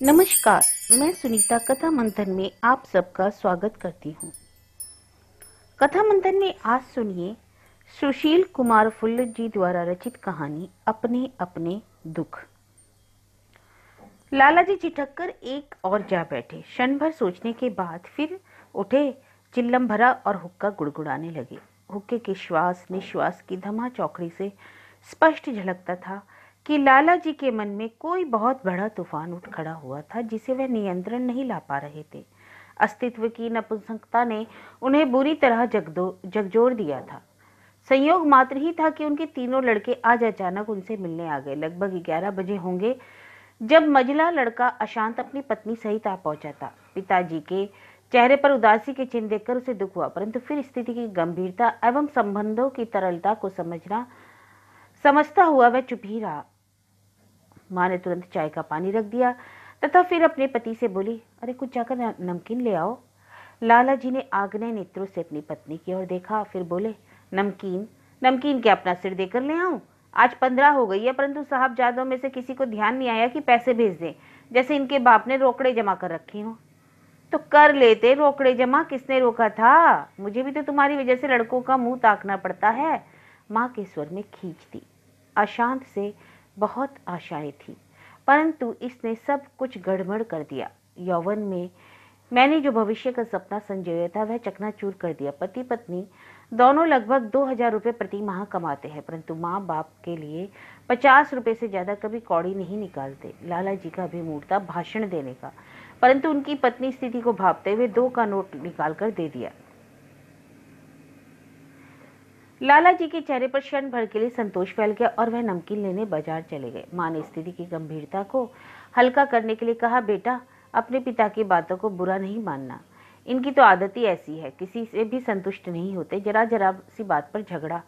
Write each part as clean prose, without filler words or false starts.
नमस्कार, मैं सुनीता कथा मंथन में आप सबका स्वागत करती हूँ। कथा मंथन में आज सुनिए सुशील कुमार फुल्ल जी द्वारा रचित कहानी अपने अपने दुख। लाला जी चिटक कर एक और जा बैठे। क्षण भर सोचने के बाद फिर उठे, चिल्लम भरा और हुक्का गुड़गुड़ाने लगे। हुक्के के श्वास निश्वास की धमा चौकड़ी से स्पष्ट झलकता था कि लाला जी के मन में कोई बहुत बड़ा तूफान उठ खड़ा हुआ था जिसे वह नियंत्रण नहीं ला पा रहे थे। अस्तित्व की नपुंसकता ने उन्हें बुरी तरह झकझोर दिया था। संयोग मात्र ही था कि उनके तीनों लड़के आज अचानक उनसे मिलने आ गए। लगभग 11 बजे होंगे जब मझला लड़का अशांत अपनी पत्नी सहित आ पहुंचा था। पिताजी के चेहरे पर उदासी के चिन्ह देखकर उसे दुख हुआ, परंतु फिर स्थिति की गंभीरता एवं संबंधों की तरलता को समझता हुआ वह चुप ही रहा। माँ ने तुरंत चाय का पानी रख दिया तथा फिर अपने पति से बोली, अरे कुछ जाकर नमकीन ले आओ। लाला जी ने आग्नेय नेत्रों से अपनी पत्नी की ओर देखा, फिर बोले, नमकीन नमकीन क्या अपना सिर देकर ले आऊं? आज 15 हो गई है, परंतु साहबजादों में से किसी को ध्यान नहीं आया कि पैसे भेज दें, जैसे इनके बाप ने रोकड़े जमा कर रखे हों। तो कर लेते रोकड़े जमा, किसने रोका था? मुझे भी तो तुम्हारी वजह से लड़कों का मुंह ताकना पड़ता है। माँ के स्वर में खींच थी। अशांत से बहुत आशाएं थी, परंतु इसने सब कुछ गड़बड़ कर दिया। यौवन में मैंने जो भविष्य का सपना संजोया था वह चकनाचूर कर दिया। पति पत्नी दोनों लगभग 2000 रुपये प्रति माह कमाते हैं, परंतु माँ बाप के लिए 50 रुपये से ज्यादा कभी कौड़ी नहीं निकालते। लाला जी का भी मूड था भाषण देने का, परंतु उनकी पत्नी स्थिति को भांपते हुए 2 का नोट निकाल कर दे दिया। लाला जी के चेहरे पर क्षण भर के लिए संतोष फैल गया और वह नमकीन लेने बाजार चले गए। माँ ने स्थिति की गंभीरता को हल्का करने के लिए कहा, बेटा अपने पिता की बातों को बुरा नहीं मानना, इनकी तो आदत ही ऐसी है, किसी से भी संतुष्ट नहीं होते, जरा जरा सी बात पर झगड़ा।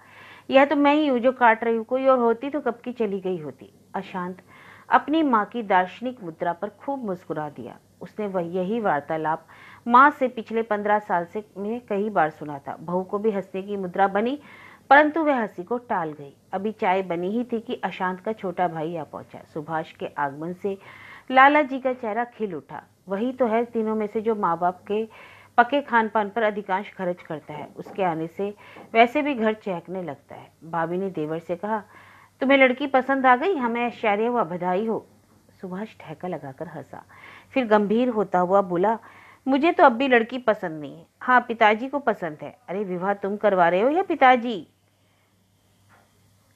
यह तो मैं ही हूँ जो काट रही हूँ, कोई और होती तो कब की चली गई होती। अशांत अपनी माँ की दार्शनिक मुद्रा पर खूब मुस्कुरा दिया। उसने वह यही वार्तालाप माँ से पिछले 15 साल से में कई बार सुना था। बहू को भी हंसने की मुद्रा बनी, परंतु वह हंसी को टाल गई। अभी चाय बनी ही थी कि अशांत का छोटा भाई आ पहुंचा। सुभाष के आगमन से लाला जी का चेहरा खिल उठा। वही तो है तीनों में से जो माँ बाप के पके खान पान पर अधिकांश खर्च करता है। उसके आने से वैसे भी घर चहकने लगता है। भाभी ने देवर से कहा, तुम्हें लड़की पसंद आ गई? हमें ऐश्वर्य हुआ, बधाई हो। सुभाष ठहका लगाकर हंसा, फिर गंभीर होता हुआ बोला, मुझे तो अब भी लड़की पसंद नहीं है। हाँ, पिताजी को पसंद है। अरे विवाह तुम करवा रहे हो या पिताजी?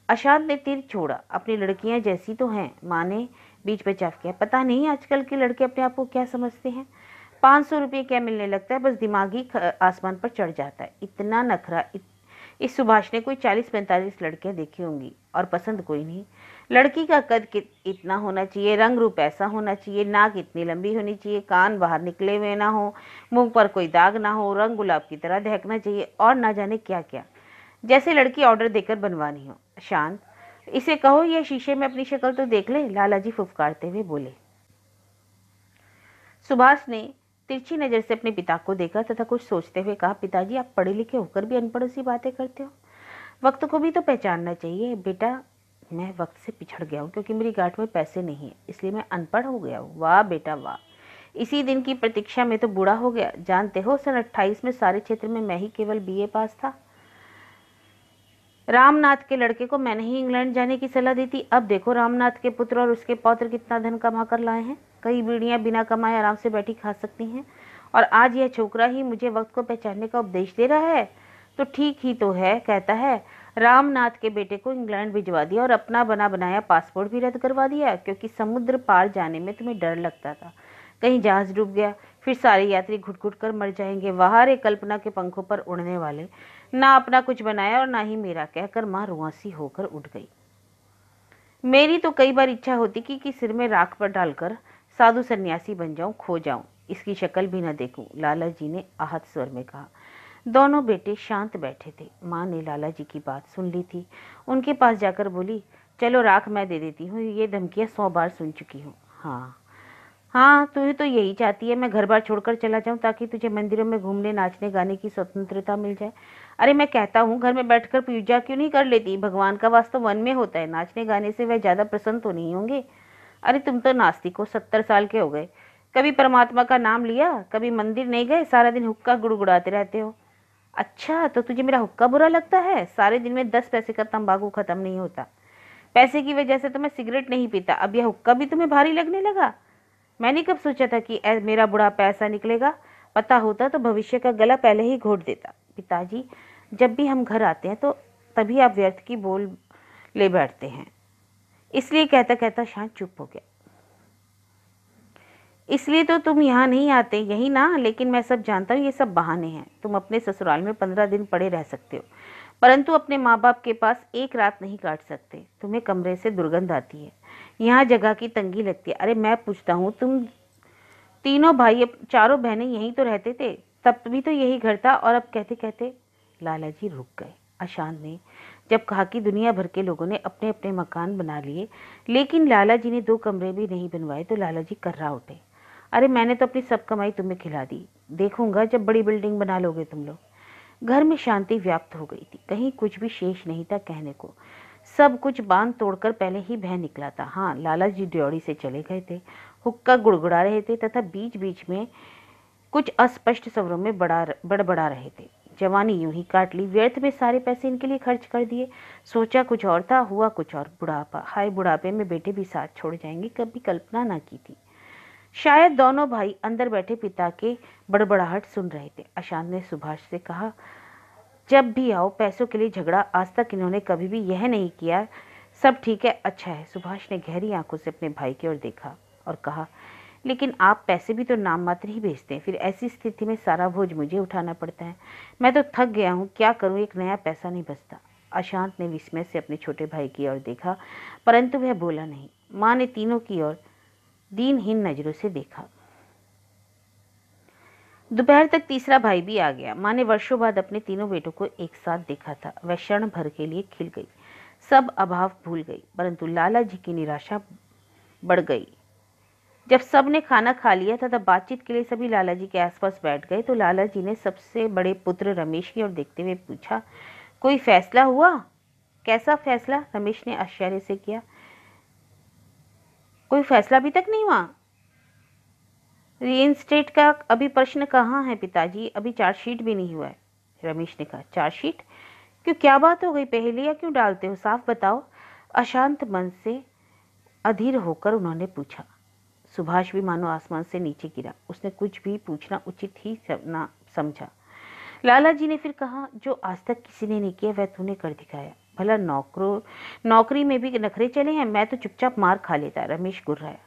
अशांत ने तीर छोड़ा, अपनी लड़कियां जैसी तो हैं। माँ ने बीच में चाफ किया, पता नहीं आजकल के लड़के अपने आप को क्या समझते हैं। 500 रुपये क्या मिलने लगता है, बस दिमागी आसमान पर चढ़ जाता है। इतना नखरा इस सुभाष ने कोई 40-45 लड़कियां देखी होंगी और पसंद कोई नहीं। लड़की का कद इतना होना चाहिए, रंग रूप ऐसा होना चाहिए, नाक इतनी लंबी होनी चाहिए, कान बाहर निकले हुए ना हो, मुंह पर कोई दाग ना हो, रंग गुलाब की तरह दहकना चाहिए और ना जाने क्या क्या, जैसे लड़की ऑर्डर देकर बनवानी हो। शांत, इसे कहो यह शीशे में अपनी शक्ल तो देख ले, लाला जी फुफकारते हुए बोले। सुभाष ने तिरछी नजर से अपने पिता को देखा तथा कुछ सोचते हुए कहा, पिताजी आप पढ़े लिखे होकर भी अनपढ़ सी बातें करते हो, वक्त को भी तो पहचानना चाहिए। बेटा मैं वक्त से पिछड़ गया हूँ क्योंकि मेरी गांठ में पैसे नहीं है, इसलिए मैं अनपढ़ हो गया हूँ। वाह बेटा वाह, इसी दिन की प्रतीक्षा में तो बूढ़ा हो गया। जानते हो सन 28 में सारे क्षेत्र में मैं ही केवल BA पास था। रामनाथ के लड़के को मैंने ही इंग्लैंड जाने की सलाह दी थी। अब देखो रामनाथ के पुत्र और उसके पौत्र कितना धन कमा कर लाए हैं। कई बीड़ियां बिना कमाए आराम से बैठी खा सकती हैं, और आज यह छोकरा ही मुझे वक्त को पहचानने का उपदेश दे रहा है। तो ठीक ही तो है, कहता है रामनाथ के बेटे को इंग्लैंड भिजवा दिया और अपना बना बनाया पासपोर्ट भी रद्द करवा दिया, क्योंकि समुद्र पार जाने में तुम्हें डर लगता था, कहीं जहाज डूब गया, फिर सारे यात्री घुट घुट कर मर जाएंगे। वहां रे कल्पना के पंखों पर उड़ने वाले, ना अपना कुछ बनाया और ना ही मेरा, कहकर माँ रुआंसी होकर उठ गई। मेरी तो कई बार इच्छा होती कि सिर में राख पर डालकर साधु सन्यासी बन जाऊं, खो जाऊं, इसकी शक्ल भी न देखूं, लाला जी ने आहत स्वर में कहा। दोनों बेटे शांत बैठे थे। माँ ने लाला जी की बात सुन ली थी। उनके पास जाकर बोली, चलो राख मैं दे देती हूँ, ये धमकियाँ 100 बार सुन चुकी हूँ। हाँ हाँ, तू तो यही चाहती है मैं घर बार छोड़कर चला जाऊं ताकि तुझे मंदिरों में घूमने नाचने गाने की स्वतंत्रता मिल जाए। अरे मैं कहता हूँ घर में बैठकर पूजा क्यों नहीं कर लेती? भगवान का वास तो वन में होता है, नाचने गाने से वह ज्यादा प्रसन्न तो नहीं होंगे। अरे तुम तो नास्तिक हो, 70 साल के हो गए, कभी परमात्मा का नाम लिया, कभी मंदिर नहीं गए, सारा दिन हुक्का गुड़गुड़ाते रहते हो। अच्छा, तो तुझे मेरा हुक्का बुरा लगता है? सारे दिन में 10 पैसे का तंबाकू खत्म नहीं होता। पैसे की वजह से तो मैं सिगरेट नहीं पीता, अब यह हुक्का भी तुम्हें भारी लगने लगा? मैंने कब सोचा था कि मेरा बुढ़ापा ऐसा निकलेगा? पता होता तो भविष्य का गला पहले ही घोट देता। पिताजी, जब भी हम घर आते हैं तो तभी आप व्यर्थ की बोल ले बैठते हैं। इसलिए कहता कहता शांत चुप हो गया। इसलिए तो तुम यहाँ नहीं आते, यही ना? लेकिन मैं सब जानता हूँ, ये सब बहाने हैं। तुम अपने ससुराल में 15 दिन पड़े रह सकते हो, परंतु अपने माँ बाप के पास एक रात नहीं काट सकते। तुम्हें कमरे से दुर्गंध आती है, यहाँ जगह की तंगी लगती है। अरे मैं पूछता हूँ, तुम तीनों भाई चारों बहनें यहीं तो रहते थे, तब भी तो यही घर था, और अब कहते कहते लाला जी रुक गए। अशांत ने जब कहा कि दुनिया भर के लोगों ने अपने अपने मकान बना लिए, लेकिन लाला जी ने 2 कमरे भी नहीं बनवाए, तो लाला जी कर्रा उठे। अरे मैंने तो अपनी सब कमाई तुम्हें खिला दी, देखूंगा जब बड़ी बिल्डिंग बना लोगे तुम लोग। घर में शांति व्याप्त हो गई थी, कहीं कुछ भी शेष नहीं था कहने को। सब कुछ बांध तोड़कर पहले ही बह निकला था। हाँ, लाला जी ड्योढ़ी से चले गए थे, हुक्का गुड़गुड़ा रहे थे तथा बीच बीच में कुछ अस्पष्ट स्वरों में बड़बड़ा रहे थे। जवानी यूं ही काट ली, व्यर्थ में सारे पैसे इनके लिए खर्च कर दिए। सोचा कुछ और था, हुआ कुछ और। बुढ़ापा, हाय बुढ़ापे में बेटे भी साथ छोड़ जाएंगे, कभी कल्पना ना की थी। शायद दोनों भाई अंदर बैठे पिता के बड़बड़ाहट सुन रहे थे। अशांत ने सुभाष से कहा, जब भी आओ पैसों के लिए झगड़ा, आज तक इन्होंने कभी भी यह नहीं किया। सब ठीक है, अच्छा है। सुभाष ने गहरी आंखों से अपने भाई की ओर देखा और कहा, लेकिन आप पैसे भी तो नाम मात्र ही भेजते हैं, फिर ऐसी स्थिति में सारा बोझ मुझे उठाना पड़ता है। मैं तो थक गया हूँ, क्या करूँ, एक नया पैसा नहीं बचता। अशांत ने विस्मय से अपने छोटे भाई की ओर देखा, परंतु वह बोला नहीं। माँ ने तीनों की ओर दीनहीन नजरों से देखा। दोपहर तक तीसरा भाई भी आ गया। माँ ने वर्षों बाद अपने तीनों बेटों को एक साथ देखा था। वह क्षण भर के लिए खिल गई, सब अभाव भूल गई, परंतु लाला जी की निराशा बढ़ गई। जब सब ने खाना खा लिया था तब बातचीत के लिए सभी लाला जी के आसपास बैठ गए, तो लाला जी ने सबसे बड़े पुत्र रमेश की ओर देखते हुए पूछा, कोई फैसला हुआ? कैसा फैसला? रमेश ने आश्चर्य से किया। कोई फैसला अभी तक नहीं हुआ? रीइंस्टेट का अभी प्रश्न कहाँ है पिताजी? अभी चार्जशीट भी नहीं हुआ है। रमेश ने कहा, चार्जशीट? क्यों, क्या बात हो गई? पहेलियां क्यों डालते हो, साफ बताओ। अशांत मन से अधीर होकर उन्होंने पूछा। सुभाष भी मानो आसमान से नीचे गिरा, उसने कुछ भी पूछना उचित ही ना समझा। लाला जी ने फिर कहा, जो आज तक किसी ने नहीं किया वह तूने कर दिखाया। भला नौकरी में भी नखरे चले हैं, मैं तो चुपचाप मार खा लेता। रमेश गुर्राया,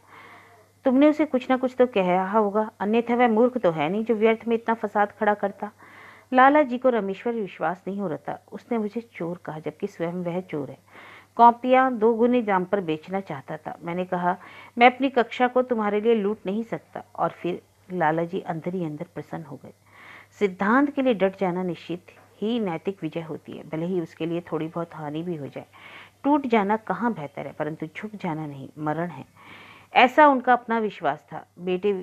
तुमने उसे कुछ ना कुछ तो कहा होगा, अन्यथा वह मूर्ख तो है नहीं जो व्यर्थ में इतना फसाद खड़ा करता। लाला जी को रमेश पर विश्वास नहीं हो रहा था। उसने मुझे चोर कहा, जबकि स्वयं वह चोर है। कॉपियां 2 गुने दाम पर बेचना चाहता था। मैंने कहा, मैं अपनी कक्षा को तुम्हारे लिए लूट नहीं सकता। और फिर लाला जी अंदर ही अंदर प्रसन्न हो गए। सिद्धांत के लिए डट जाना निश्चित ही नैतिक विजय होती है, भले ही उसके लिए थोड़ी बहुत हानि भी हो जाए। टूट जाना कहाँ बेहतर है, परंतु झुक जाना नहीं, मरण है, ऐसा उनका अपना विश्वास था। बेटे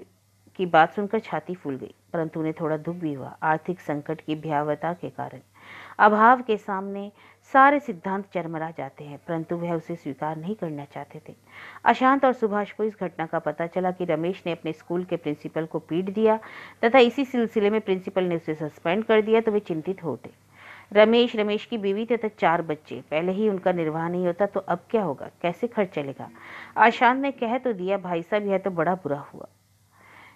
की बात सुनकर छाती फूल गई, परंतु उन्हें थोड़ा दुख भी हुआ। आर्थिक संकट की भयावहता के कारण अभाव के सामने सारे सिद्धांत चरमरा जाते हैं, परंतु वह उसे स्वीकार नहीं करना चाहते थे। अशांत और सुभाष को इस घटना का पता चला कि रमेश ने अपने स्कूल के प्रिंसिपल को पीट दिया तथा इसी सिलसिले में प्रिंसिपल ने उसे सस्पेंड कर दिया, तो वे चिंतित हो उठे। रमेश की बीवी तथा 4 बच्चे, पहले ही उनका निर्वाह नहीं होता तो अब क्या होगा, कैसे खर्च चलेगा? आशांत ने कह तो दिया, भाई साहब यह तो बड़ा बुरा हुआ।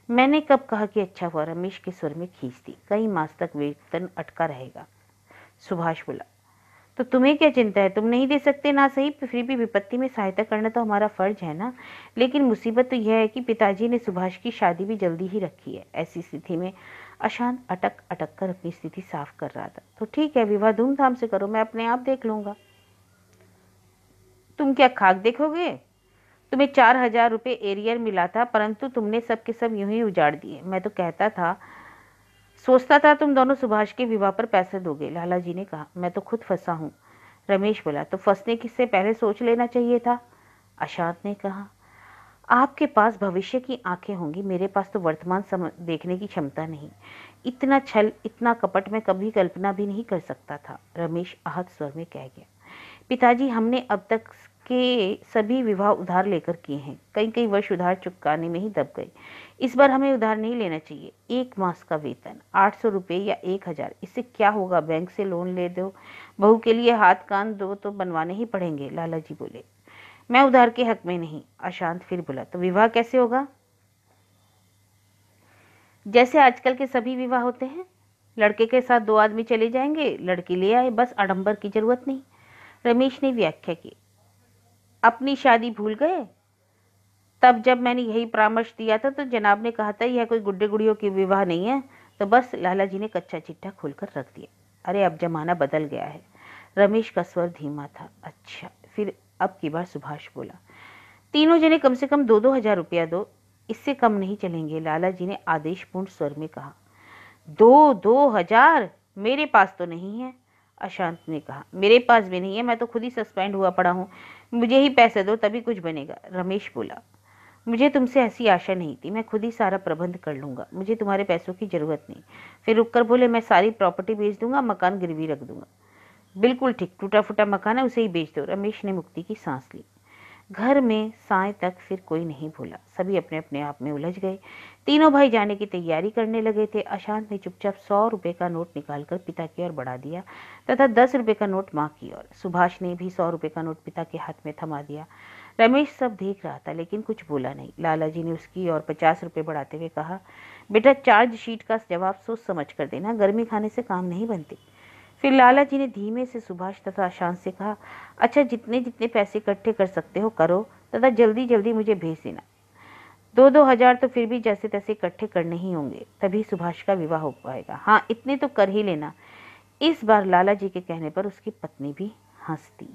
मैंने कब कहा कि अच्छा हुआ? रमेश के स्वर में खींच थी। कई मास तक वेतन अटका रहेगा। सुभाष बोला, तो तुम्हें क्या चिंता है, तुम नहीं दे सकते ना सही, फिर भी विपत्ति में सहायता करना तो हमारा फर्ज है ना। लेकिन मुसीबत तो यह है कि पिताजी ने सुभाष की शादी भी जल्दी ही रखी है। ऐसी स्थिति में अशांत अटक अटक कर अपनी स्थिति साफ कर रहा था। तो ठीक है, विवाह धूमधाम से करो, मैं अपने आप देख लूंगा। तुम क्या खाक देखोगे? तुम्हें 4,000 रुपये एरियर मिला था, परंतु तुमने सब के सब यूं ही उजाड़ दिए। मैं तो सोचता था तुम दोनों सुभाष के विवाह पर पैसे दोगे। लाला जी ने कहा, मैं तो खुद फंसा हूँ। रमेश बोला, तो फंसने से पहले सोच लेना चाहिए था। अशांत ने कहा, आपके पास भविष्य की आंखें होंगी, मेरे पास तो वर्तमान देखने की क्षमता नहीं। इतना छल, इतना कपट मैं कभी कल्पना भी नहीं कर सकता था। रमेश आहत स्वर में कह गया, पिताजी हमने अब तक के सभी विवाह उधार लेकर किए हैं, कई कई वर्ष उधार चुकाने में ही दब गए। इस बार हमें उधार नहीं लेना चाहिए। 1 मास का वेतन 800 रुपये या 1000, इससे क्या होगा? बैंक से लोन ले दो, बहू के लिए हाथ कान दो तो बनवाने ही पड़ेंगे। लाला जी बोले, मैं उधार के हक में नहीं। अशांत फिर बोला, तो विवाह कैसे होगा? जैसे आजकल के सभी विवाह होते हैं, लड़के के साथ 2 आदमी चले जाएंगे, लड़की ले आए, बस आडंबर की जरूरत नहीं। रमेश ने व्याख्या की, अपनी शादी भूल गए? तब जब मैंने यही परामर्श दिया था तो जनाब ने कहा था यह कोई गुड्डे गुड़ियों की विवाह नहीं है। तो बस लाला जी ने कच्चा चिट्ठा खोलकर रख दिया। अरे अब जमाना बदल गया है। रमेश का स्वर धीमा था। अच्छा, फिर अब की बार सुभाष बोला, तीनों जने कम से कम 2-2 हजार रुपया दो, इससे कम नहीं चलेंगे। लाला जी ने आदेशपूर्ण स्वर में कहा। 2-2 हजार? मेरे पास तो नहीं है। अशांत ने कहा, मेरे पास भी नहीं है, मैं तो खुद ही सस्पेंड हुआ पड़ा हूँ, मुझे ही पैसे दो तभी कुछ बनेगा। रमेश बोला, मुझे तुमसे ऐसी आशा नहीं थी, मैं खुद ही सारा प्रबंध कर लूंगा, मुझे तुम्हारे पैसों की जरूरत नहीं। फिर रुककर बोले, मैं सारी प्रॉपर्टी बेच दूंगा, मकान गिरवी रख दूंगा। बिल्कुल ठीक, टूटा फूटा मकान है, उसे ही बेच दो। रमेश ने मुक्ति की सांस ली। घर में साय तक फिर कोई नहीं बोला, सभी अपने अपने आप में उलझ गए। तीनों भाई जाने की तैयारी करने लगे थे। अशांत ने चुपचाप 100 रुपए का नोट निकालकर पिता की ओर बढ़ा दिया तथा 10 रुपए का नोट माँ की ओर। सुभाष ने भी 100 रुपए का नोट पिता के हाथ में थमा दिया। रमेश सब देख रहा था लेकिन कुछ बोला नहीं। लाला जी ने उसकी ओर 50 रुपए बढ़ाते हुए कहा, बेटा चार्ज शीट का जवाब सोच समझ कर देना, गर्मी खाने से काम नहीं बनते। फिर लाला जी ने धीमे से सुभाष तथा अशांत से कहा, अच्छा जितने जितने पैसे इकट्ठे कर सकते हो करो तथा जल्दी जल्दी मुझे भेज देना। 2-2 हजार तो फिर भी जैसे तैसे इकट्ठे करने ही होंगे, तभी सुभाष का विवाह हो पाएगा। हाँ, इतने तो कर ही लेना। इस बार लाला जी के कहने पर उसकी पत्नी भी हंस दी।